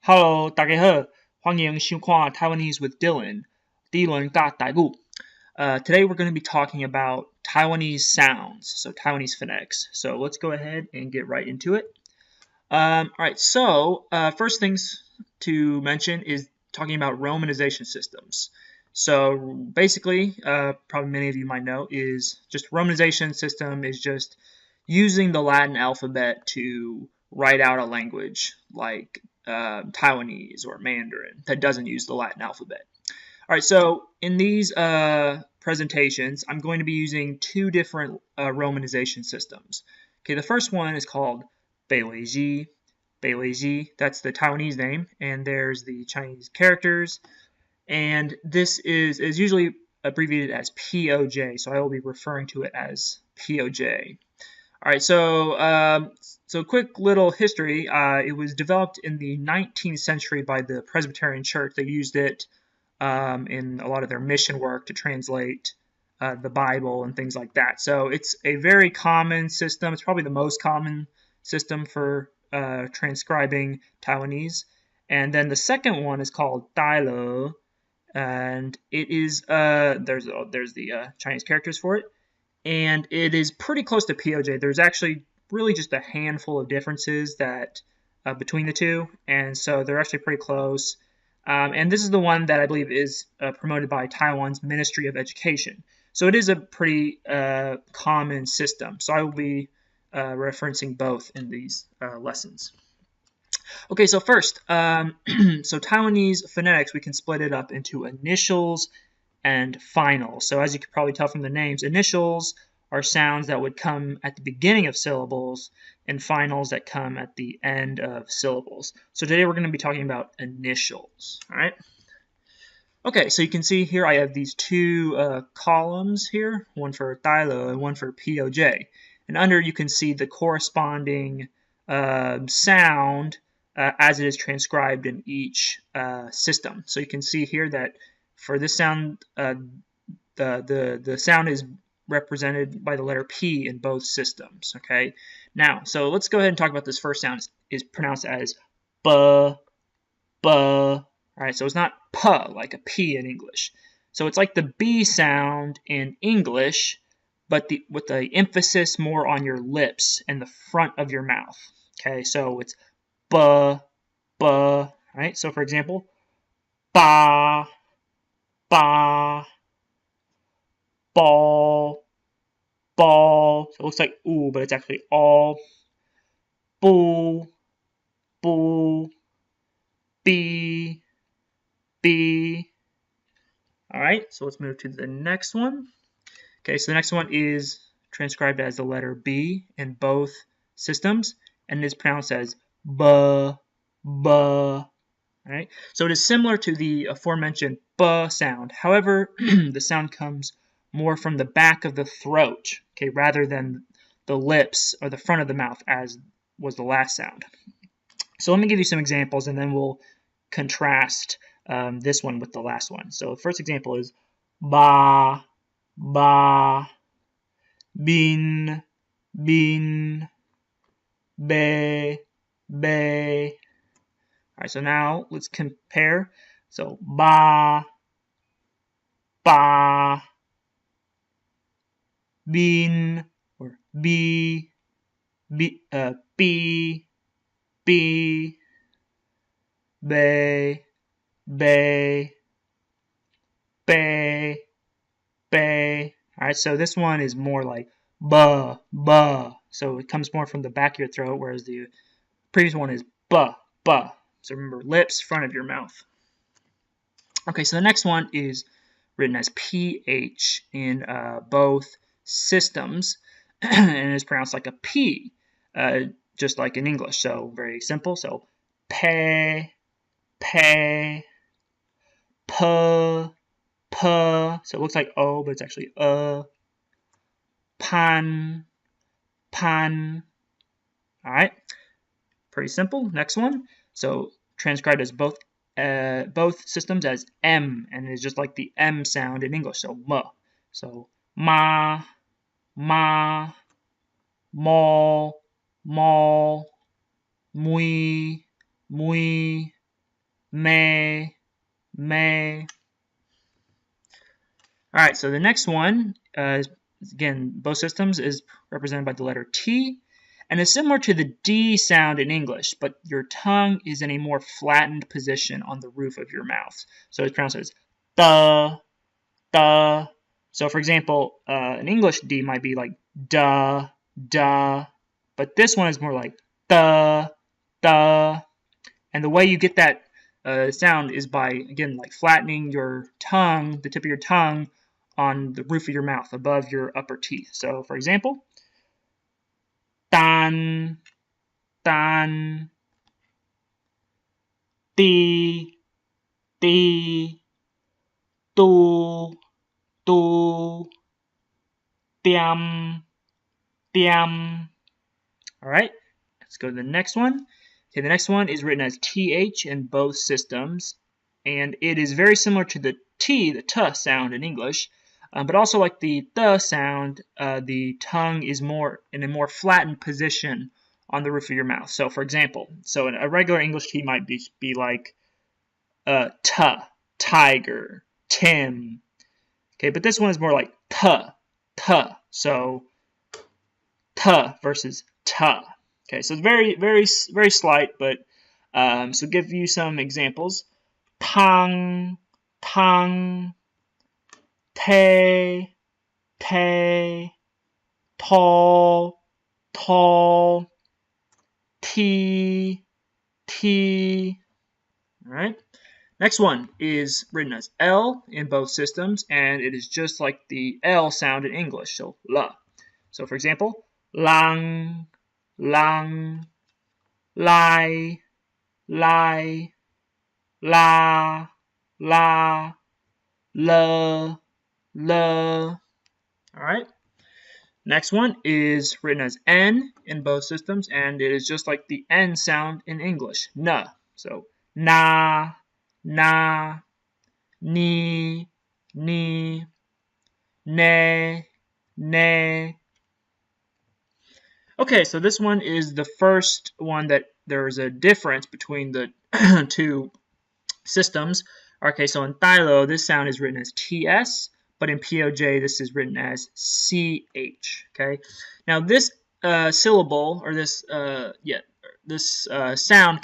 Hello，大家好，欢迎收看 Taiwanese with Dylan，第一轮教台语。Today we're going to be talking about Taiwanese sounds, so Taiwanese phonetics. So let's go ahead and get right into it. Alright, so first things to mention is talking about romanization systems. So basically, probably many of you might know, is just romanization system is just using the Latin alphabet to write out a language like Taiwanese or Mandarin that doesn't use the Latin alphabet. All right, so in these presentations, I'm going to be using two different romanization systems. Okay, the first one is called Beiweiji. Beiweiji, that's the Taiwanese name, and there's the Chinese characters, and this is usually abbreviated as POJ, so I will be referring to it as POJ. All right, so quick little history. It was developed in the 19th century by the Presbyterian Church. They used it in a lot of their mission work to translate the Bible and things like that. So it's a very common system. It's probably the most common system for transcribing Taiwanese. And then the second one is called Daile, and it is there's the Chinese characters for it. And it is pretty close to POJ. There's actually really just a handful of differences that between the two, and so they're actually pretty close. And this is the one that I believe is promoted by Taiwan's Ministry of Education. So it is a pretty common system. So I will be referencing both in these lessons. Okay, so first, so Taiwanese phonetics, we can split it up into initials and finals. So as you can probably tell from the names, initials are sounds that would come at the beginning of syllables, and finals that come at the end of syllables. So today we're going to be talking about initials. All right. Okay, so you can see here I have these two columns here, one for Daile and one for POJ. And under you can see the corresponding sound as it is transcribed in each system. So you can see here that for this sound, the sound is represented by the letter P in both systems. Okay. Now, so let's go ahead and talk about this first sound. Is pronounced as B, B. All right. So it's not P like a P in English. So it's like the B sound in English, but with the emphasis more on your lips and the front of your mouth. Okay. So it's B, B. All right. So for example, Ba, Ba, ball, ball. So it looks like ooh, but it's actually all. Boo, boo, bee, bee. All right, so let's move to the next one. Okay, so the next one is transcribed as the letter B in both systems, and is pronounced as B, B. All right, so it is similar to the aforementioned B sound. However, the sound comes more from the back of the throat, okay, rather than the lips or the front of the mouth as was the last sound. So let me give you some examples and then we'll contrast this one with the last one. So the first example is ba, ba, bin, bin, be, be. All right, so now let's compare. So ba, ba, bin, or b, b, b, b, be, be, be, be. All right, so this one is more like buh, buh. So it comes more from the back of your throat, whereas the previous one is buh, buh. So remember, lips, front of your mouth. Okay, so the next one is written as PH in both systems, and is pronounced like a P, just like in English. So very simple. So pe, pe, p, p. So it looks like O, but it's actually pan, pan. All right, pretty simple. Next one. So transcribed as both systems as M, and it's just like the M sound in English. So m. So ma, ma, mall, mall, mui, mui. may. Alright, so the next one, again, both systems is represented by the letter T, and it's similar to the D sound in English, but your tongue is in a more flattened position on the roof of your mouth. So it's pronounced as the. So for example, an English D might be like duh, but this one is more like the. And the way you get that sound is by, again, like flattening your tongue, the tip of your tongue, on the roof of your mouth, above your upper teeth. So, for example, tan, ti, tu, tiam. All right, let's go to the next one. Okay, the next one is written as TH in both systems, and it is very similar to the T, the T sound in English, but also like the th sound, the tongue is more in a more flattened position on the roof of your mouth. So, for example, a regular English T might be like t, tiger, Tim. Okay, but this one is more like t. So t versus t. Okay, so it's very slight, but so give you some examples. Tang, te, tall, ti. All right. Next one is written as L in both systems, and it is just like the L sound in English, so la. So for example, lang, lai, la, le. All right. Next one is written as N in both systems, and it is just like the N sound in English, na. So na, ni, ne. Okay, so this one is the first one that there is a difference between the two systems. Okay, so in Tailo, this sound is written as TS, but in POJ, this is written as CH. Okay, now this syllable, or this sound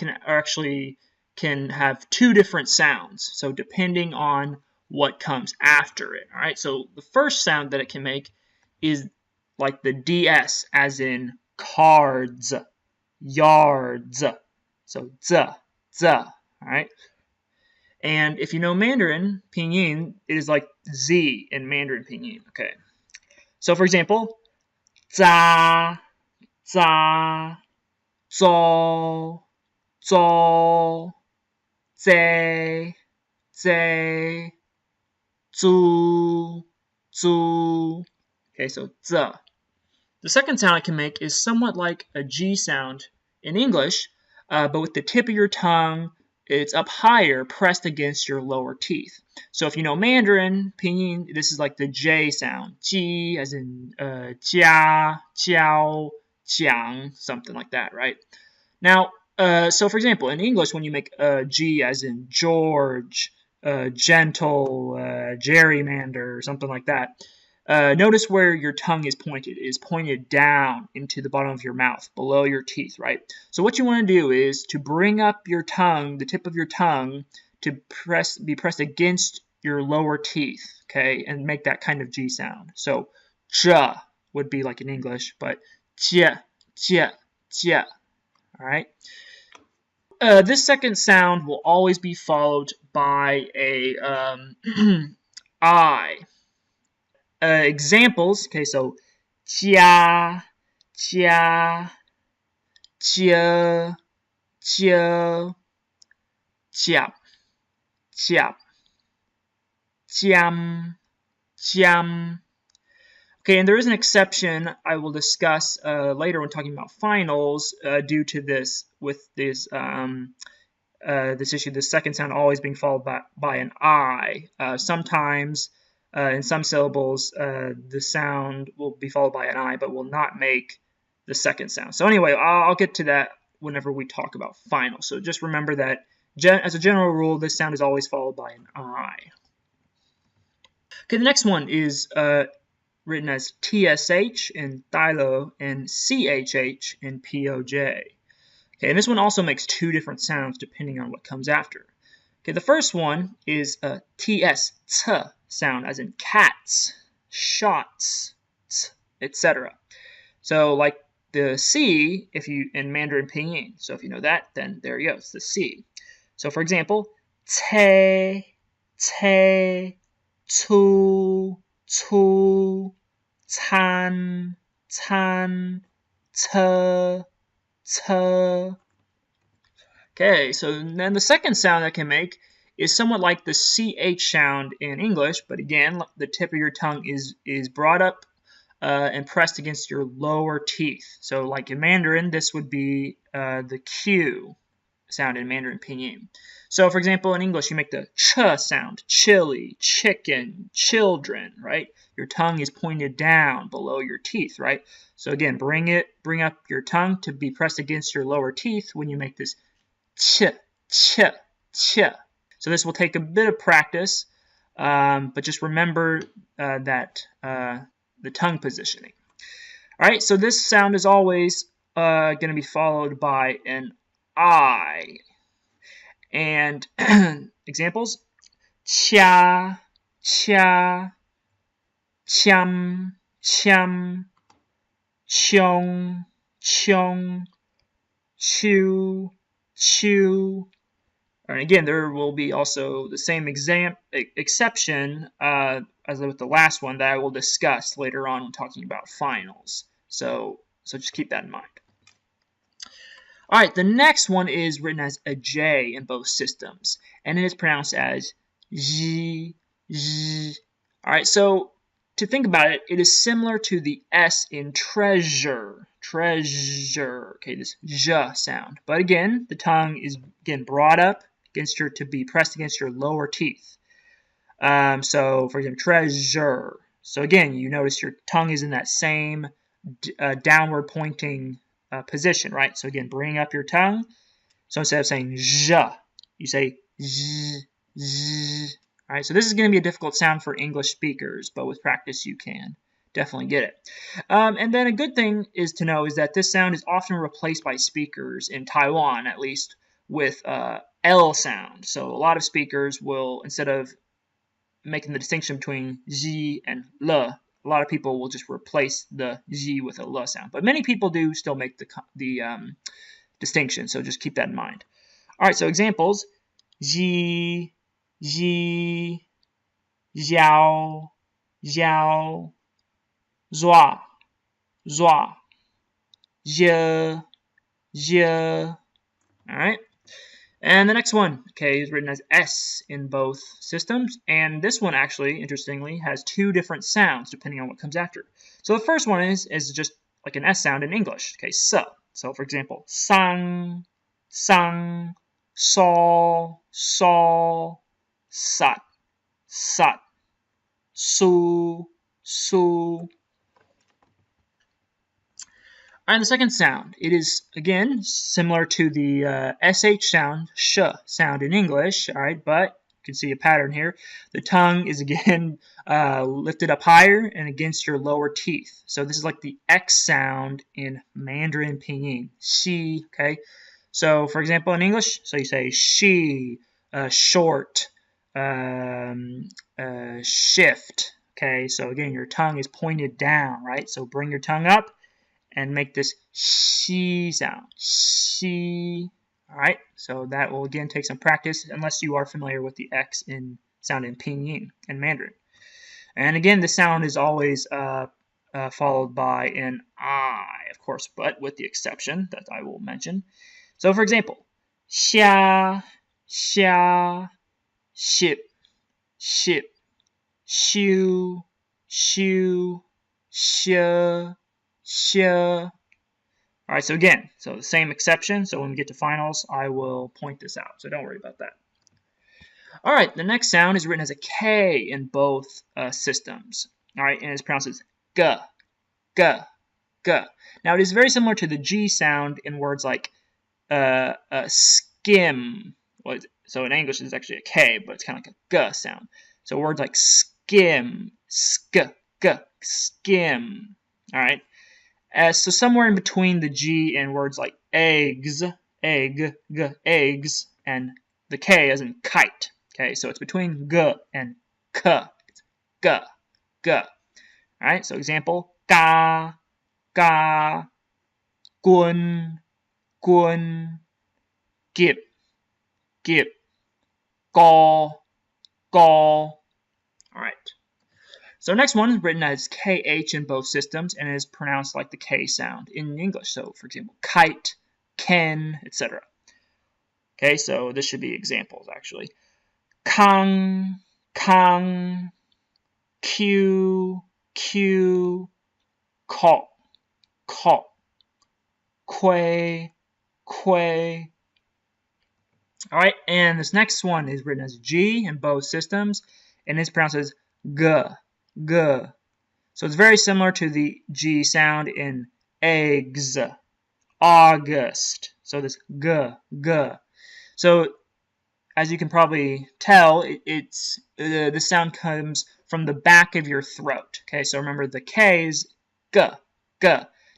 can have two different sounds. So depending on what comes after it. All right, so the first sound that it can make is like the DS, as in cards, yards. So z. All right. And if you know Mandarin Pinyin, it is like Z in Mandarin Pinyin. Okay. So for example, za, zao, zai, zu. Okay, so z. The second sound I can make is somewhat like a G sound in English, but with the tip of your tongue, it's up higher, pressed against your lower teeth. So if you know Mandarin, Pinyin, this is like the J sound. Ji, as in jia, jiao, jiang, something like that, right? Now, so for example, in English, when you make G as in George, gentle, gerrymander, something like that, notice where your tongue is pointed. It is pointed down into the bottom of your mouth, below your teeth, right? So what you want to do is to bring up your tongue, the tip of your tongue, to be pressed against your lower teeth, okay, and make that kind of G sound. So, zhe would be like in English, but jie. All right. This second sound will always be followed by a I. Examples, okay, so jia, jie, jiao, jiap, jiam. Okay, and there is an exception I will discuss later when talking about finals due to this, with this this issue, the second sound always being followed by an I. Sometimes in some syllables, the sound will be followed by an I, but will not make the second sound. So anyway, I'll get to that whenever we talk about finals. So just remember that as a general rule, this sound is always followed by an I. Okay, the next one is written as TSH in Thilo and CHH in POJ. Okay, and this one also makes two different sounds depending on what comes after. Okay, the first one is a TS, t sound, as in cats, shots, etc. So, like the C, if you in Mandarin Pinyin. So, if you know that, then there you go. It's the C. So, for example, te, te, tu, tu, tan, tan, te, te. Okay, so then the second sound I can make is somewhat like the CH sound in English, but again, the tip of your tongue is brought up and pressed against your lower teeth. So like in Mandarin, this would be the Q sound in Mandarin Pinyin. So for example, in English, you make the ch sound, chili, chicken, children, right? Your tongue is pointed down below your teeth, right? So again, bring up your tongue to be pressed against your lower teeth when you make this ch, ch, ch. So this will take a bit of practice, but just remember that the tongue positioning. All right, so this sound is always going to be followed by an I. And examples: cha, cha, cham, cham, chong, chong, chew, chew. And again, there will be also the same exception as with the last one that I will discuss later on when talking about finals. So just keep that in mind. All right, the next one is written as a J in both systems, and it is pronounced as Z, Z. All right, so to think about it, it is similar to the S in treasure, treasure. Okay, this Z sound. But again, the tongue is again brought up to be pressed against your lower teeth. So, for example, treasure. So again, you notice your tongue is in that same downward pointing position, right? So again, bring up your tongue. So instead of saying zh, you say z, z. All right, so this is going to be a difficult sound for English speakers, but with practice you can definitely get it. And then a good thing is to know is that this sound is often replaced by speakers in Taiwan, at least, with L sound. So a lot of speakers will, instead of making the distinction between Z and L, a lot of people will just replace the Z with a L sound. But many people do still make the distinction, so just keep that in mind. All right, so examples: Z, Z, Xiao, Xiao, Zua, Zua, Je, Je. All right. And the next one, okay, is written as S in both systems. And this one actually, interestingly, has two different sounds depending on what comes after. So the first one is just like an S sound in English. Okay, so. So for example, sang, sang, sol, sol, sat, sat, su, su. All right, the second sound, it is, again, similar to the SH sound, sh sound in English, all right, but you can see a pattern here. The tongue is, again, lifted up higher and against your lower teeth. So this is like the X sound in Mandarin Pinyin, xi, okay? So, for example, in English, so you say she, short, shift, okay? So, again, your tongue is pointed down, right? So bring your tongue up and make this xi sound, xi. All right, so that will again take some practice unless you are familiar with the X in sound in Pinyin and Mandarin. And again, the sound is always followed by an I, of course, but with the exception that I will mention. So, for example, xia, xia, ship, ship, xiu, xiu, xie, xie. All right, so again, so the same exception. So when we get to finals, I will point this out. So don't worry about that. All right, the next sound is written as a K in both systems. All right, and it's pronounced as g, g, g. Now it is very similar to the G sound in words like skim, So in English it's actually a K, but it's kind of like a G sound. So words like skim, skim. All right. So somewhere in between the G and words like eggs, eggs, and the K as in kite. Okay, so it's between G and K. It's G. All right. So example: ga, gun, gip, go. All right. So next one is written as KH in both systems and is pronounced like the K sound in English. So for example, kite, ken, etc. Okay, so this should be examples actually. Kang, Q, ko, kwe. All right, and this next one is written as G in both systems and is pronounced as G. So it's very similar to the G sound in eggs, August. So this G. So as you can probably tell, the sound comes from the back of your throat. Okay, so remember the K is G.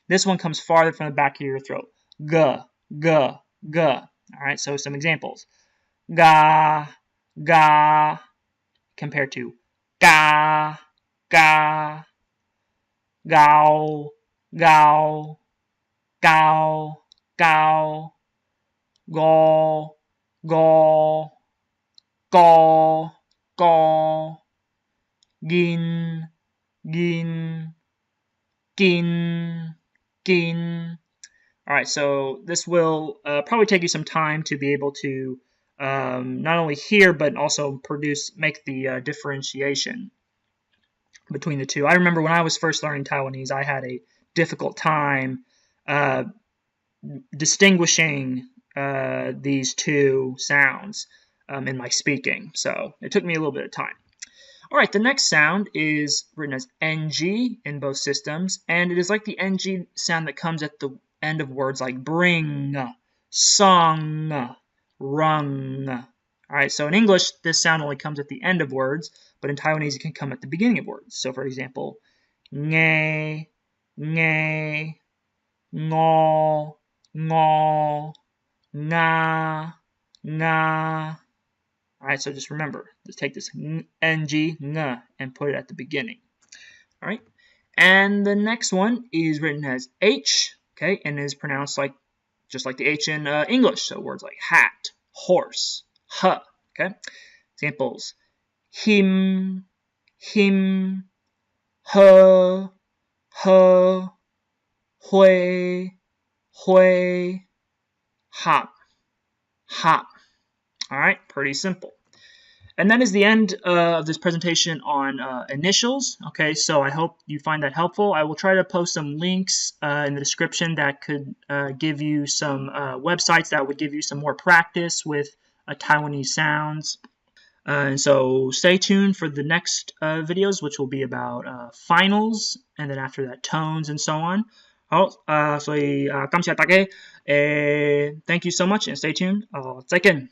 This one comes farther from the back of your throat. G. All right, so some examples. Ga, compared to ga, gao, go, gin. All right, so this will probably take you some time to be able to not only hear but also make the differentiation between the two. I remember when I was first learning Taiwanese, I had a difficult time distinguishing these two sounds in my speaking, so it took me a little bit of time. All right, the next sound is written as NG in both systems, and it is like the NG sound that comes at the end of words like bring, sung, rung. All right, so in English, this sound only comes at the end of words, but in Taiwanese, it can come at the beginning of words. So, for example, nghe, ngo, nga. All right, so just remember, just take this ng, ng, and put it at the beginning. All right, and the next one is written as H, okay, and is pronounced just like the H in English. So words like hat, horse, huh, okay. Examples: him, her, hui, hop. All right, pretty simple. And that is the end of this presentation on initials. Okay, so I hope you find that helpful. I will try to post some links in the description that could give you some websites that would give you some more practice with Taiwanese sounds. And so stay tuned for the next videos, which will be about finals, and then after that tones and so on. 好，所以感謝大家，thank you so much and stay tuned，再見。